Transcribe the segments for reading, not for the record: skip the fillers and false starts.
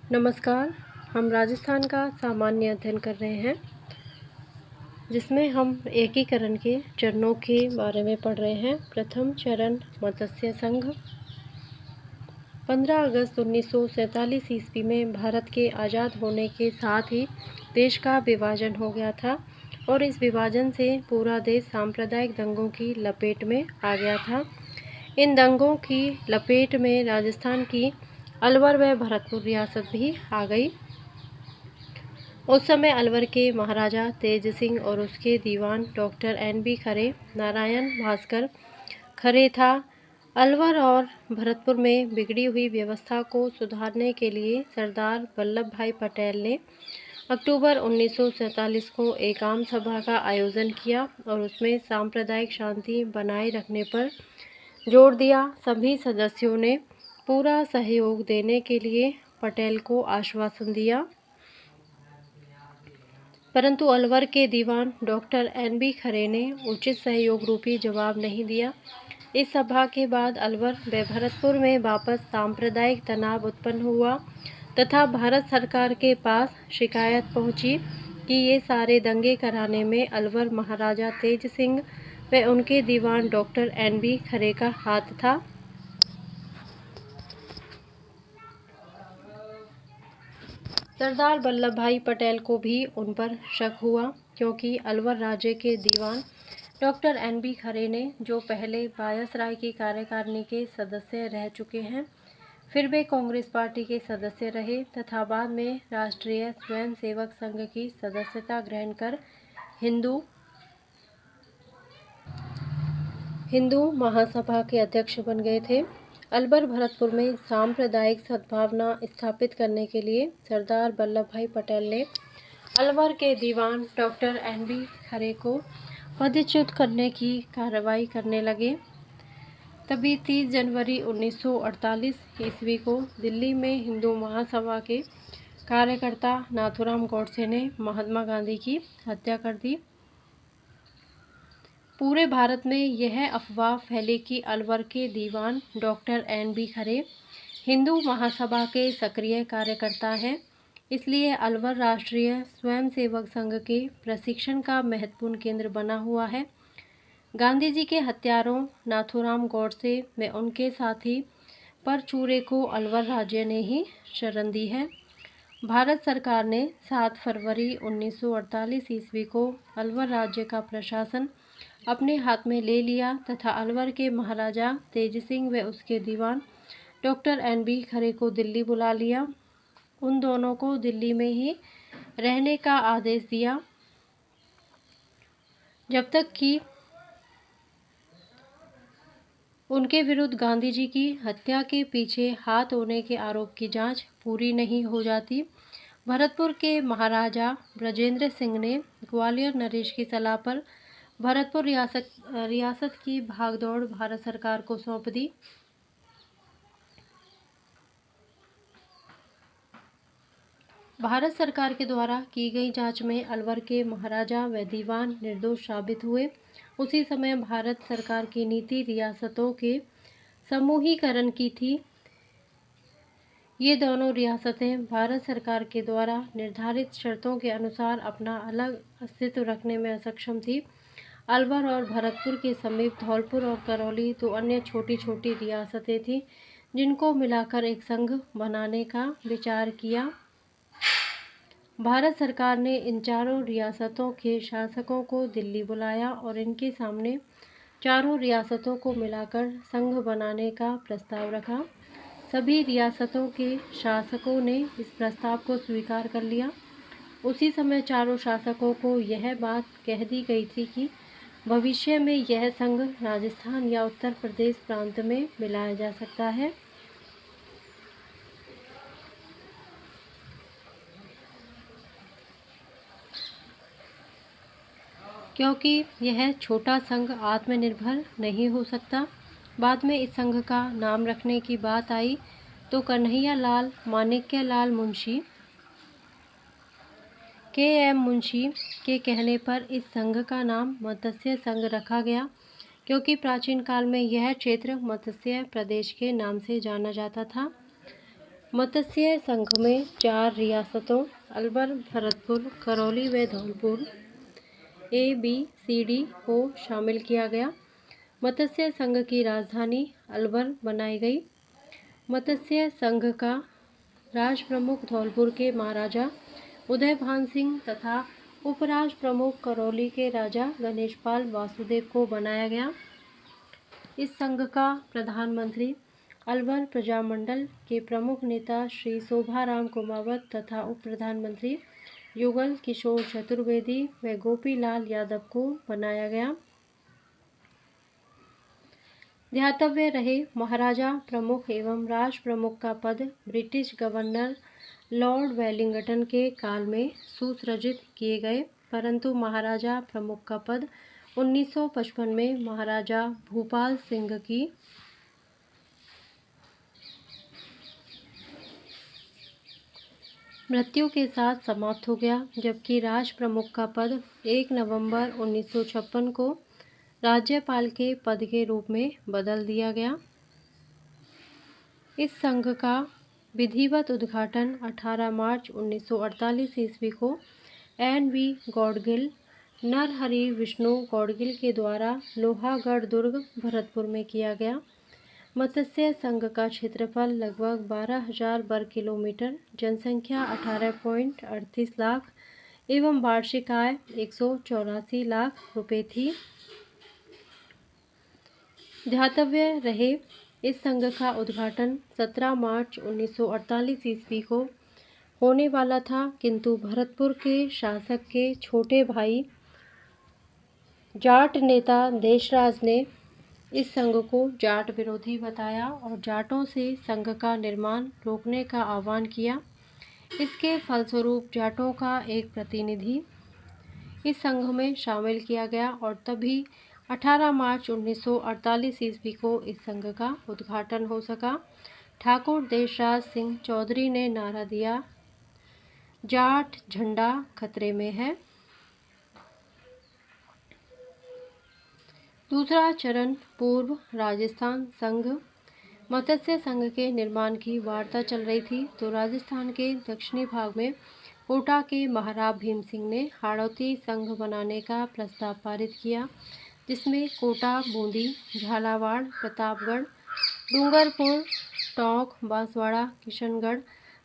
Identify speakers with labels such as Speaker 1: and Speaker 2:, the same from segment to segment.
Speaker 1: नमस्कार। हम राजस्थान का सामान्य अध्ययन कर रहे हैं, जिसमें हम एकीकरण के चरणों के बारे में पढ़ रहे हैं। प्रथम चरण मत्स्य संघ। 15 अगस्त 1947 ईस्वी में भारत के आज़ाद होने के साथ ही देश का विभाजन हो गया था और इस विभाजन से पूरा देश सांप्रदायिक दंगों की लपेट में आ गया था। इन दंगों की लपेट में राजस्थान की अलवर व भरतपुर रियासत भी आ गई। उस समय अलवर के महाराजा तेज सिंह और उसके दीवान डॉक्टर NB खरे, नारायण भास्कर खरे था। अलवर और भरतपुर में बिगड़ी हुई व्यवस्था को सुधारने के लिए सरदार वल्लभ भाई पटेल ने अक्टूबर 1947 को एक आम सभा का आयोजन किया और उसमें सांप्रदायिक शांति बनाए रखने पर जोर दिया। सभी सदस्यों ने पूरा सहयोग देने के लिए पटेल को आश्वासन दिया, परंतु अलवर के दीवान डॉक्टर NB खरे ने उचित सहयोग रूपी जवाब नहीं दिया। इस सभा के बाद अलवर व भरतपुर में वापस सांप्रदायिक तनाव उत्पन्न हुआ तथा भारत सरकार के पास शिकायत पहुंची कि ये सारे दंगे कराने में अलवर महाराजा तेज सिंह व उनके दीवान डॉक्टर NB खरे का हाथ था। सरदार वल्लभ भाई पटेल को भी उन पर शक हुआ, क्योंकि अलवर राज्य के दीवान डॉक्टर NB खरे ने जो पहले वायसराय की कार्यकारिणी के सदस्य रह चुके हैं, फिर वे कांग्रेस पार्टी के सदस्य रहे तथा बाद में राष्ट्रीय स्वयंसेवक संघ की सदस्यता ग्रहण कर हिंदू महासभा के अध्यक्ष बन गए थे। अलवर भरतपुर में सांप्रदायिक सद्भावना स्थापित करने के लिए सरदार वल्लभ भाई पटेल ने अलवर के दीवान डॉक्टर NB खरे को पदच्युत करने की कार्रवाई करने लगे। तभी 30 जनवरी 1948 ईस्वी को दिल्ली में हिंदू महासभा के कार्यकर्ता नाथूराम गोडसे ने महात्मा गांधी की हत्या कर दी। पूरे भारत में यह अफवाह फैली कि अलवर के दीवान डॉक्टर NB खरे हिंदू महासभा के सक्रिय कार्यकर्ता हैं, इसलिए अलवर राष्ट्रीय स्वयंसेवक संघ के प्रशिक्षण का महत्वपूर्ण केंद्र बना हुआ है। गांधी जी के हत्यारों नाथूराम गोडसे व उनके साथी परचूरे को अलवर राज्य ने ही शरण दी है। भारत सरकार ने 7 फरवरी 1948 ईस्वी को अलवर राज्य का प्रशासन अपने हाथ में ले लिया तथा अलवर के महाराजा तेज सिंह व उसके दीवान डॉक्टर NB खरे को दिल्ली बुला लिया। उन दोनों को दिल्ली में ही रहने का आदेश दिया, जब तक कि उनके विरुद्ध गांधी जी की हत्या के पीछे हाथ होने के आरोप की जांच पूरी नहीं हो जाती। भरतपुर के महाराजा ब्रजेंद्र सिंह ने ग्वालियर नरेश की सलाह पर भरतपुर रियासत की भागदौड़ भारत सरकार को सौंप दी। भारत सरकार के द्वारा की गई जांच में अलवर के महाराजा व दीवान निर्दोष साबित हुए। उसी समय भारत सरकार की नीति रियासतों के समूहीकरण की थी। ये दोनों रियासतें भारत सरकार के द्वारा निर्धारित शर्तों के अनुसार अपना अलग अस्तित्व रखने में असक्षम थी। अलवर और भरतपुर के समीप धौलपुर और करौली दो अन्य छोटी छोटी रियासतें थीं, जिनको मिलाकर एक संघ बनाने का विचार किया। भारत सरकार ने इन चारों रियासतों के शासकों को दिल्ली बुलाया और इनके सामने चारों रियासतों को मिलाकर संघ बनाने का प्रस्ताव रखा। सभी रियासतों के शासकों ने इस प्रस्ताव को स्वीकार कर लिया। उसी समय चारों शासकों को यह बात कह दी गई थी कि भविष्य में यह संघ राजस्थान या उत्तर प्रदेश प्रांत में मिलाया जा सकता है। क्योंकि यह छोटा संघ आत्मनिर्भर नहीं हो सकता। बाद में इस संघ का नाम रखने की बात आई तो कन्हैया लाल माणिक्य लाल मुंशी KM मुंशी के कहने पर इस संघ का नाम मत्स्य संघ रखा गया, क्योंकि प्राचीन काल में यह क्षेत्र मत्स्य प्रदेश के नाम से जाना जाता था। मत्स्य संघ में 4 रियासतों अलवर, भरतपुर, करौली व धौलपुर ABCD को शामिल किया गया। मत्स्य संघ की राजधानी अलवर बनाई गई। मत्स्य संघ का राज प्रमुख धौलपुर के महाराजा उदयभान सिंह तथा उपराज प्रमुख करौली के राजा गणेशपाल वासुदेव को बनाया गया। इस संघ का प्रधानमंत्री अलवर प्रजामंडल के प्रमुख नेता श्री शोभाराम कुमावत तथा उप प्रधानमंत्री युगल किशोर चतुर्वेदी व गोपीलाल यादव को बनाया गया। ध्यातव्य रहे, महाराजा प्रमुख एवं राष्ट्र प्रमुख का पद ब्रिटिश गवर्नर लॉर्ड वेलिंगटन के काल में सुसृजित किए गए, परंतु महाराजा प्रमुख का पद 1955 में महाराजा भूपाल सिंह की मृत्यु के साथ समाप्त हो गया, जबकि राष्ट्र प्रमुख का पद 1 नवंबर 1956 को राज्यपाल के पद के रूप में बदल दिया गया। इस संघ का विधिवत उद्घाटन 18 मार्च 1948 ईस्वी को NV गौडगिल, नरहरि विष्णु गौडगिल के द्वारा लोहागढ़ दुर्ग, भरतपुर में किया गया। मत्स्य संघ का क्षेत्रफल लगभग 12,000 वर्ग किलोमीटर, जनसंख्या 18.38 लाख एवं वार्षिक आय 184 लाख रुपये थी। ध्यातव्य रहे, इस संघ का उद्घाटन 17 मार्च 1948 ईस्वी को होने वाला था, किंतु भरतपुर के शासक के छोटे भाई जाट नेता देशराज ने इस संघ को जाट विरोधी बताया और जाटों से संघ का निर्माण रोकने का आह्वान किया। इसके फलस्वरूप जाटों का एक प्रतिनिधि इस संघ में शामिल किया गया और तभी 18 मार्च 1948 ईस्वी को इस संघ का उद्घाटन हो सका। ठाकुर देशराज सिंह चौधरी ने नारा दिया, जाट झंडा खतरे में है। दूसरा चरण पूर्व राजस्थान संघ। मत्स्य संघ के निर्माण की वार्ता चल रही थी तो राजस्थान के दक्षिणी भाग में कोटा के महाराज भीम सिंह ने हाड़ौती संघ बनाने का प्रस्ताव पारित किया, जिसमें कोटा, बूंदी, झालावाड़, प्रतापगढ़, डूंगरपुर, टोंक, बांसवाड़ा, किशनगढ़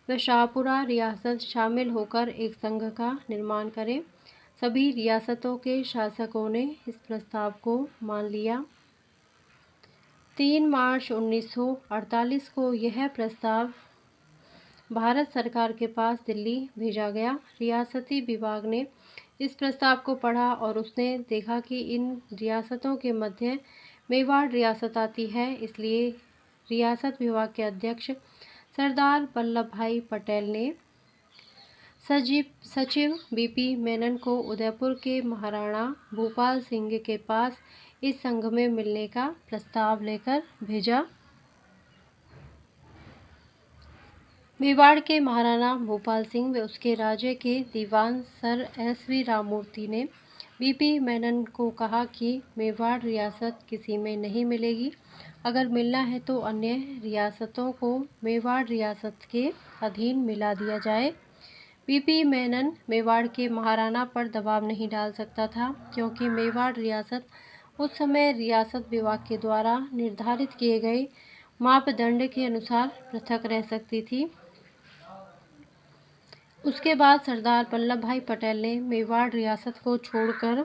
Speaker 1: व शाहपुरा रियासत शामिल होकर एक संघ का निर्माण करें। सभी रियासतों के शासकों ने इस प्रस्ताव को मान लिया। 3 मार्च 1948 को यह प्रस्ताव भारत सरकार के पास दिल्ली भेजा गया। रियासती विभाग ने इस प्रस्ताव को पढ़ा और उसने देखा कि इन रियासतों के मध्य मेवाड़ रियासत आती है, इसलिए रियासत विभाग के अध्यक्ष सरदार वल्लभ भाई पटेल ने सचिव BP मेनन को उदयपुर के महाराणा भूपाल सिंह के पास इस संघ में मिलने का प्रस्ताव लेकर भेजा। मेवाड़ के महाराणा भूपाल सिंह व उसके राज्य के दीवान सर SV राममूर्ति ने BP मेनन को कहा कि मेवाड़ रियासत किसी में नहीं मिलेगी, अगर मिलना है तो अन्य रियासतों को मेवाड़ रियासत के अधीन मिला दिया जाए। BP मेनन मेवाड़ के महाराणा पर दबाव नहीं डाल सकता था, क्योंकि मेवाड़ रियासत उस समय रियासत विभाग के द्वारा निर्धारित किए गए मापदंड के अनुसार पृथक रह सकती थी। उसके बाद सरदार वल्लभ भाई पटेल ने मेवाड़ रियासत को छोड़कर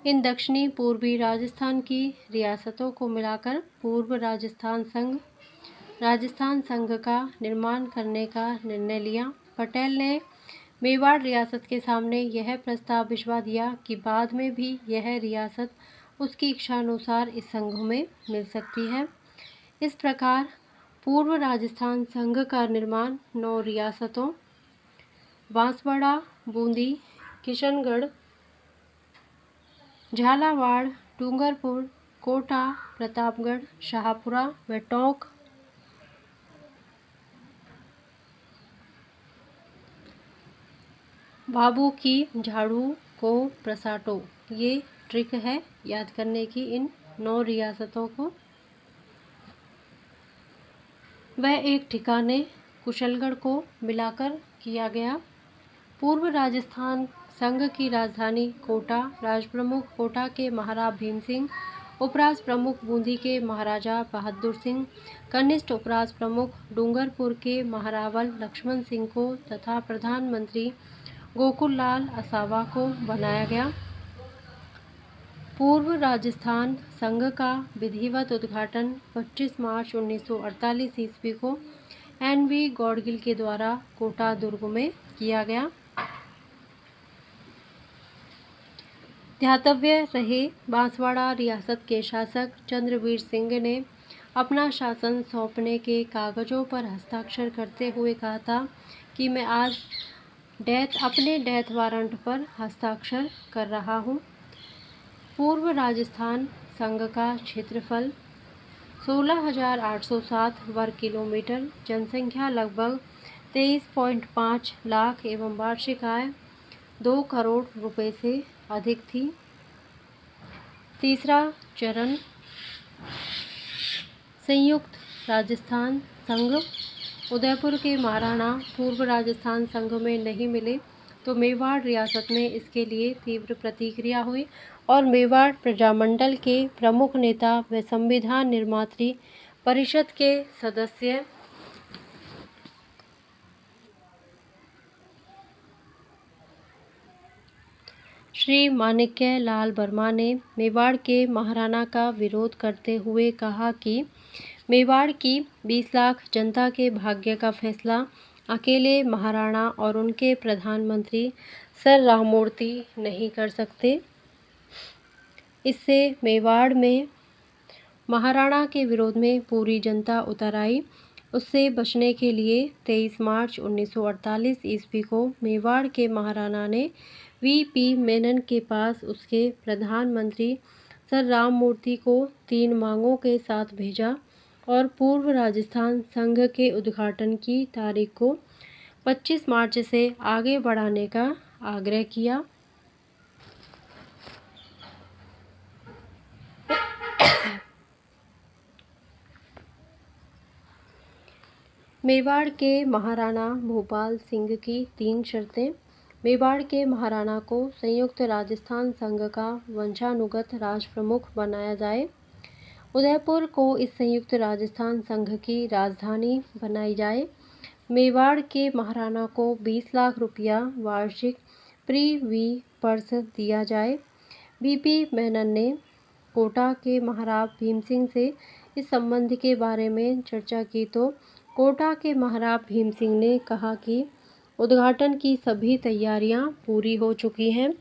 Speaker 1: इन दक्षिणी पूर्वी राजस्थान की रियासतों को मिलाकर पूर्व राजस्थान संघ का निर्माण करने का निर्णय लिया। पटेल ने मेवाड़ रियासत के सामने यह प्रस्ताव भिजवा दिया कि बाद में भी यह रियासत उसकी इच्छानुसार इस संघ में मिल सकती है। इस प्रकार पूर्व राजस्थान संघ का निर्माण 9 रियासतों बांसवाड़ा, बूंदी, किशनगढ़, झालावाड़, डूंगरपुर, कोटा, प्रतापगढ़, शाहपुरा व टोंक बाबू की झाड़ू को प्रसाटो। ये ट्रिक है याद करने की इन 9 रियासतों को। वह एक ठिकाने कुशलगढ़ को मिलाकर किया गया। पूर्व राजस्थान संघ की राजधानी कोटा, राजप्रमुख कोटा के महाराज भीम सिंह, उपराष्ट्र प्रमुख बूंदी के महाराजा बहादुर सिंह, कनिष्ठ उपराष्ट्र प्रमुख डूंगरपुर के महारावल लक्ष्मण सिंह को तथा प्रधानमंत्री गोकुललाल असावा को बनाया गया। पूर्व राजस्थान संघ का विधिवत उद्घाटन 25 मार्च 1948 ईस्वी को NV गौडगिल के द्वारा कोटा दुर्ग में किया गया। ध्यातव्य रहे, बांसवाड़ा रियासत के शासक चंद्रवीर सिंह ने अपना शासन सौंपने के कागजों पर हस्ताक्षर करते हुए कहा था कि मैं आज अपने डेथ वारंट पर हस्ताक्षर कर रहा हूँ। पूर्व राजस्थान संघ का क्षेत्रफल 16,807 वर्ग किलोमीटर, जनसंख्या लगभग 23.5 लाख एवं वार्षिक आय 2 करोड़ रुपए से अधिक थी। तीसरा चरण, संयुक्त राजस्थान संघ। उदयपुर के महाराणा पूर्व राजस्थान संघ में नहीं मिले तो मेवाड़ रियासत में इसके लिए तीव्र प्रतिक्रिया हुई और मेवाड़ प्रजामंडल के प्रमुख नेता व संविधान निर्मात्री परिषद के सदस्य श्री माणिक्य लाल वर्मा ने मेवाड़ के महाराणा का विरोध करते हुए कहा कि मेवाड़ की 20 लाख जनता के भाग्य का फैसला अकेले महाराणा और उनके प्रधानमंत्री सर राममूर्ति नहीं कर सकते। इससे मेवाड़ में महाराणा के विरोध में पूरी जनता उतर आई। उससे बचने के लिए 23 मार्च 1948 ईस्वी को मेवाड़ के महाराणा ने VP मेनन के पास उसके प्रधानमंत्री सर राममूर्ति को 3 मांगों के साथ भेजा और पूर्व राजस्थान संघ के उद्घाटन की तारीख को 25 मार्च से आगे बढ़ाने का आग्रह किया। मेवाड़ के महाराणा भूपाल सिंह की 3 शर्तें। मेवाड़ के महाराणा को संयुक्त राजस्थान संघ का वंशानुगत राजप्रमुख बनाया जाए। उदयपुर को इस संयुक्त राजस्थान संघ की राजधानी बनाई जाए। मेवाड़ के महाराणा को 20 लाख रुपया वार्षिक प्री-वी पर्स दिया जाए। VP मेनन ने कोटा के महाराज भीम सिंह से इस संबंध के बारे में चर्चा की तो कोटा के महाराज भीम सिंह ने कहा कि उद्घाटन की सभी तैयारियां पूरी हो चुकी हैं।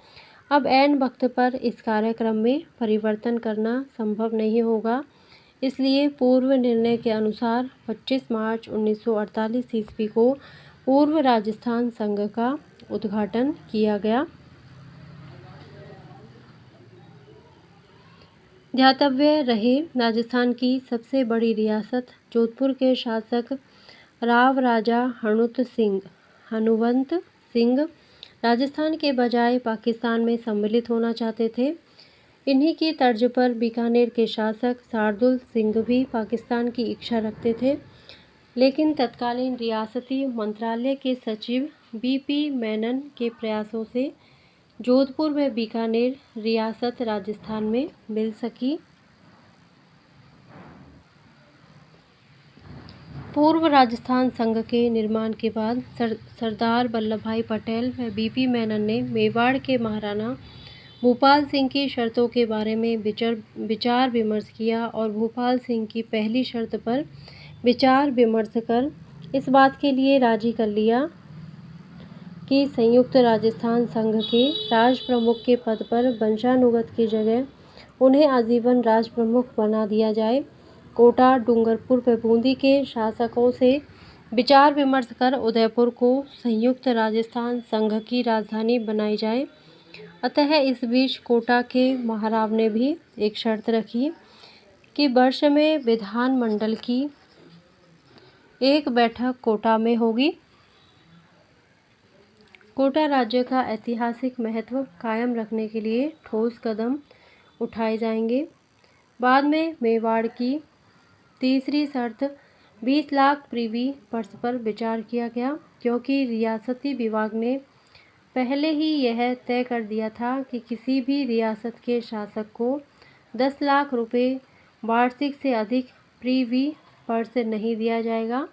Speaker 1: अब ऐन वक्त पर इस कार्यक्रम में परिवर्तन करना संभव नहीं होगा। इसलिए पूर्व निर्णय के अनुसार 25 मार्च 1948 ईस्वी को पूर्व राजस्थान संघ का उद्घाटन किया गया। ध्यातव्य रहे, राजस्थान की सबसे बड़ी रियासत जोधपुर के शासक राव राजा हनुवंत सिंह राजस्थान के बजाय पाकिस्तान में सम्मिलित होना चाहते थे। इन्हीं की तर्ज पर बीकानेर के शासक शार्दुल सिंह भी पाकिस्तान की इच्छा रखते थे, लेकिन तत्कालीन रियासती मंत्रालय के सचिव VP मेनन के प्रयासों से जोधपुर व बीकानेर रियासत राजस्थान में मिल सकी। पूर्व राजस्थान संघ के निर्माण के बाद सरदार वल्लभ भाई पटेल व VP मेनन ने मेवाड़ के महाराणा भूपाल सिंह की शर्तों के बारे में विचार विमर्श किया और भूपाल सिंह की पहली शर्त पर विचार विमर्श कर इस बात के लिए राजी कर लिया कि संयुक्त राजस्थान संघ के राज प्रमुख के पद पर वंशानुगत की जगह उन्हें आजीवन राज प्रमुख बना दिया जाए। कोटा, डूंगरपुर व बूंदी के शासकों से विचार विमर्श कर उदयपुर को संयुक्त राजस्थान संघ की राजधानी बनाई जाए। अतः इस बीच कोटा के महाराव ने भी एक शर्त रखी कि वर्ष में विधानमंडल की एक बैठक कोटा में होगी। कोटा राज्य का ऐतिहासिक महत्व कायम रखने के लिए ठोस कदम उठाए जाएंगे। बाद में मेवाड़ की तीसरी शर्त 20 लाख प्रीवी पर्स पर विचार किया गया, क्योंकि रियासती विभाग ने पहले ही यह तय कर दिया था कि किसी भी रियासत के शासक को 10 लाख रुपए वार्षिक से अधिक प्रीवी पर्स नहीं दिया जाएगा।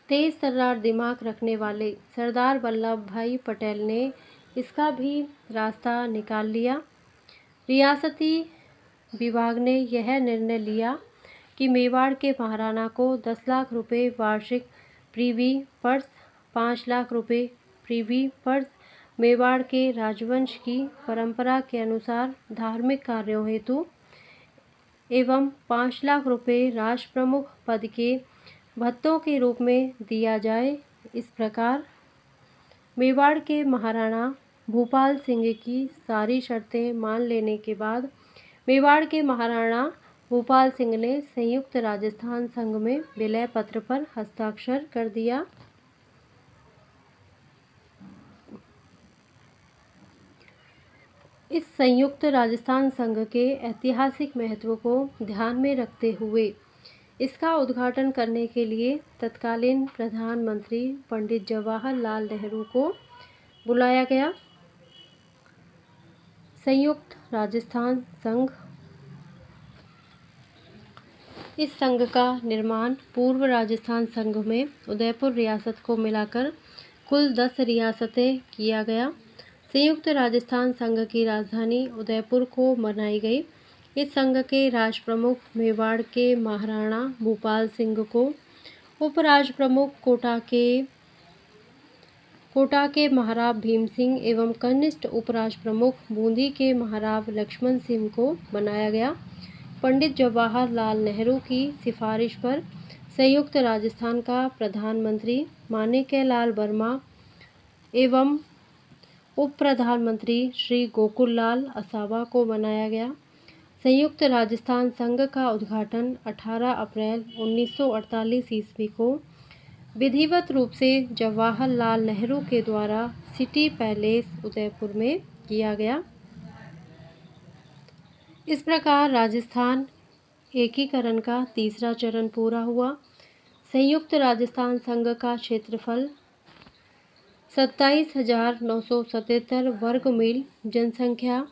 Speaker 1: तेज तर्रार दिमाग रखने वाले सरदार वल्लभ भाई पटेल ने इसका भी रास्ता निकाल लिया। रियासती विभाग ने यह निर्णय लिया कि मेवाड़ के महाराणा को 10 लाख रुपए वार्षिक प्रीवी पर्स, 5 लाख रुपए प्रीवी पर्स मेवाड़ के राजवंश की परंपरा के अनुसार धार्मिक कार्यों हेतु एवं 5 लाख रुपए राष्ट्र प्रमुख पद के भत्तों के रूप में दिया जाए। इस प्रकार मेवाड़ के महाराणा भूपाल सिंह की सारी शर्तें मान लेने के बाद मेवाड़ के महाराणा भूपाल सिंह ने संयुक्त राजस्थान संघ में विलय पत्र पर हस्ताक्षर कर दिया। इस संयुक्त राजस्थान संघ के ऐतिहासिक महत्व को ध्यान में रखते हुए इसका उद्घाटन करने के लिए तत्कालीन प्रधानमंत्री पंडित जवाहरलाल नेहरू को बुलाया गया। संयुक्त राजस्थान संघ, इस संघ का निर्माण पूर्व राजस्थान संघ में उदयपुर रियासत को मिलाकर कुल 10 रियासतें किया गया। संयुक्त राजस्थान संघ की राजधानी उदयपुर को बनाई गई। इस संघ के राष्ट्र प्रमुख मेवाड़ के महाराणा भूपाल सिंह को, उपराष्ट्र प्रमुख कोटा के महाराव भीम सिंह एवं कनिष्ठ उपराष्ट्र प्रमुख बूंदी के महाराव लक्ष्मण सिंह को बनाया गया। पंडित जवाहरलाल नेहरू की सिफारिश पर संयुक्त राजस्थान का प्रधानमंत्री माणिक्यलाल वर्मा एवं उप प्रधानमंत्री श्री गोकुललाल असावा को बनाया गया। संयुक्त राजस्थान संघ का उद्घाटन 18 अप्रैल 1948 ईस्वी को विधिवत रूप से जवाहरलाल नेहरू के द्वारा सिटी पैलेस उदयपुर में किया गया। इस प्रकार राजस्थान एकीकरण का तीसरा चरण पूरा हुआ। संयुक्त राजस्थान संघ का क्षेत्रफल 27,977 वर्ग मील, जनसंख्या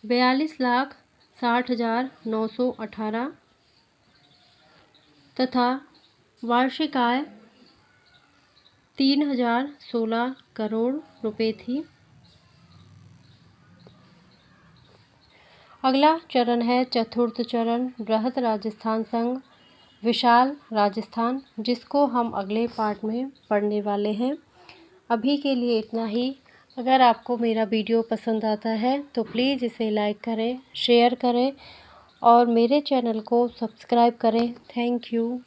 Speaker 1: 42,60,918 तथा वार्षिक आय 3,016 करोड़ रुपए थी। अगला चरण है चतुर्थ चरण, बृहत राजस्थान संघ, विशाल राजस्थान, जिसको हम अगले पार्ट में पढ़ने वाले हैं। अभी के लिए इतना ही। अगर आपको मेरा वीडियो पसंद आता है तो प्लीज़ इसे लाइक करें, शेयर करें और मेरे चैनल को सब्सक्राइब करें। Thank you.